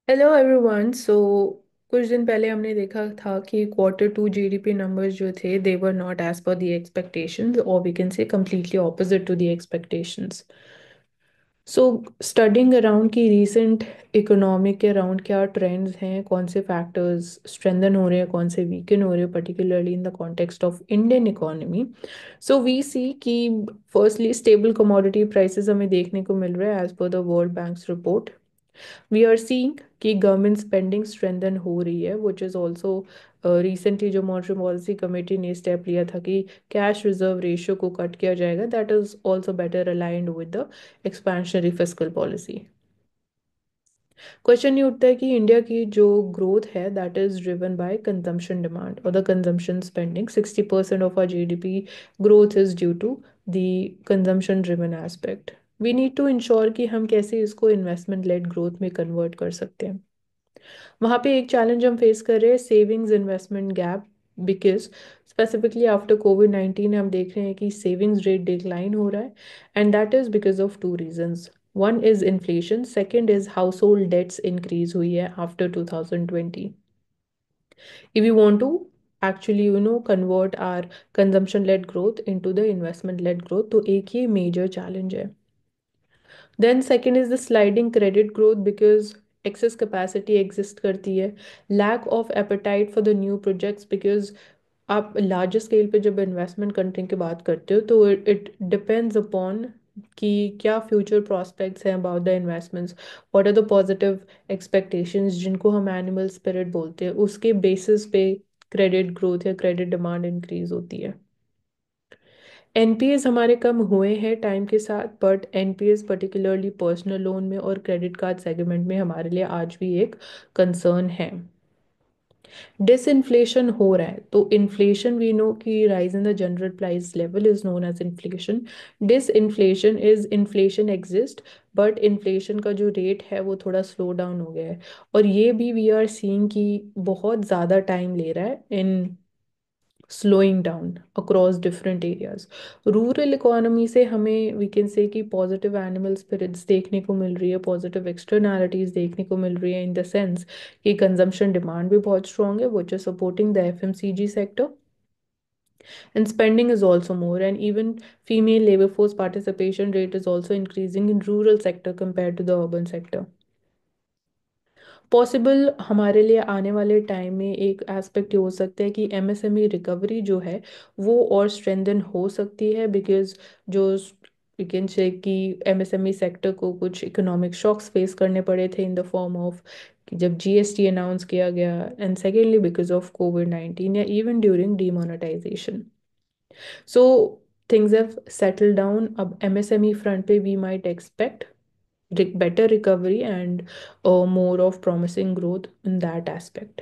Hello everyone. कुछ दिन पहले हमने देखा था कि Q2 जीडीपी नंबर्स जो थे they were not as per the expectations, और we can say completely opposite to the expectations. So studying around की रीसेंट इकोनॉमी के अराउंड क्या ट्रेंड्स हैं, कौन से फैक्टर्स स्ट्रेंथन हो रहे हैं, कौन से वीकन हो रहे हैं, particularly in the context of Indian economy. So we see कि फर्स्टली स्टेबल कमोडिटी प्राइसेस हमें देखने को मिल रहा है as per the world bank's report. We are seeing कि गवर्नमेंट स्पेंडिंग स्ट्रेंथन हो रही है, विच इज़ ऑल्सो रिसेंटली जो मॉनेटरी पॉलिसी कमेटी ने स्टेप लिया था कि कैश रिजर्व रेशियो को कट किया जाएगा, that is also better aligned with the expansionary fiscal policy. Question ये उठता है कि इंडिया की जो ग्रोथ है that is driven by consumption demand और the consumption spending. 60% of are GDP growth is due to the consumption driven aspect. We need to ensure कि हम कैसे इसको इन्वेस्टमेंट लेड ग्रोथ में कन्वर्ट कर सकते हैं। वहाँ पे एक चैलेंज हम फेस कर रहे हैं, savings investment gap. Because specifically after कोविड-19 हम देख रहे हैं कि सेविंग्स रेट डिक्लाइन हो रहा है, and that is because of two reasons. One is inflation, second is household debts increase हुई है after 2020। If you want to actually convert our consumption led growth into the investment led growth, तो एक ये major challenge है। Then second is the sliding credit growth, because excess capacity exist करती है। Lack of appetite for the new projects, because आप larger scale पे जब investment country की बात करते हो तो इट डिपेंड्स अपॉन कि क्या फ्यूचर प्रोस्पेक्ट्स हैं about the investments, what are the positive expectations जिनको हम एनिमल स्पिरिट बोलते हैं, उसके बेसिस पे क्रेडिट ग्रोथ या क्रेडिट डिमांड इंक्रीज होती है। एनपीएस हमारे कम हुए हैं टाइम के साथ, but NPS particularly personal loan में और क्रेडिट कार्ड सेगमेंट में हमारे लिए आज भी एक कंसर्न है। डिसइन्फ्लेशन हो रहा है, तो इन्फ्लेशन वी नो कि rise in the general price level is known as inflation. Disinflation is inflation exist, but inflation का जो रेट है वो थोड़ा स्लो डाउन हो गया है। और ये भी वी आर सीइंग कि बहुत ज़्यादा टाइम ले रहा है इन slowing down across different areas. Rural economy से हमें वी कैन से कि पॉजिटिव एनिमल स्पिरिट्स देखने को मिल रही है, पॉजिटिव एक्सटर्नैलिटीज देखने को मिल रही है, इन द सेंस कि कंजम्पशन डिमांड भी बहुत स्ट्रांग है which is supporting the FMCG sector, and spending is also more, and even female labor force participation rate is also increasing in rural sector compared to the urban sector. Possible हमारे लिए आने वाले time में एक aspect ये हो सकता है कि एमएसएमई रिकवरी जो है वो और स्ट्रेंथन हो सकती है, बिकॉज जो वी कैन से कि एमएसएमई सेक्टर को कुछ इकोनॉमिक शॉक्स फेस करने पड़े थे इन द फॉर्म ऑफ जब जीएसटी अनाउंस किया गया, एंड सेकेंडली बिकॉज ऑफ कोविड-19 या even during demonetisation. So things have settle down. अब एमएसएमई फ्रंट पे we might expect better recovery and more of promising growth in that aspect.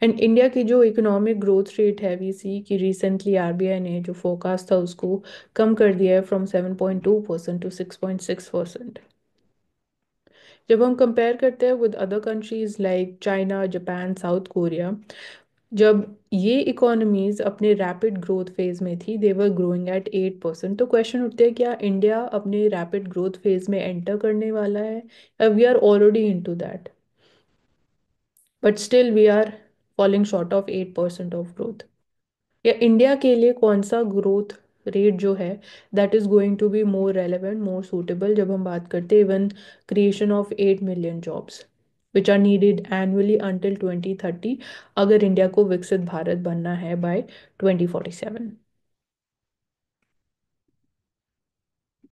And India की जो economic growth rate है we see कि recently RBI ने जो forecast था उसको कम कर दिया है फ्रॉम 7.2% टू 6.6%। जब हम कंपेयर करते हैं with other countries like China, Japan, south Korea, जब ये इकोनॉमीज अपने रैपिड ग्रोथ फेज में थी दे वर ग्रोइंग एट 8%। तो क्वेश्चन उठते हैं क्या इंडिया अपने रैपिड ग्रोथ फेज में एंटर करने वाला है? We are already into that, but still we are falling short of 8% of growth. या इंडिया के लिए कौन सा ग्रोथ रेट जो है that is going to be more relevant, more suitable, जब हम बात करते हैं even creation of 8 million jobs which are needed annually until 2030, अगर इंडिया को विकसित भारत बनना है बाय 2047।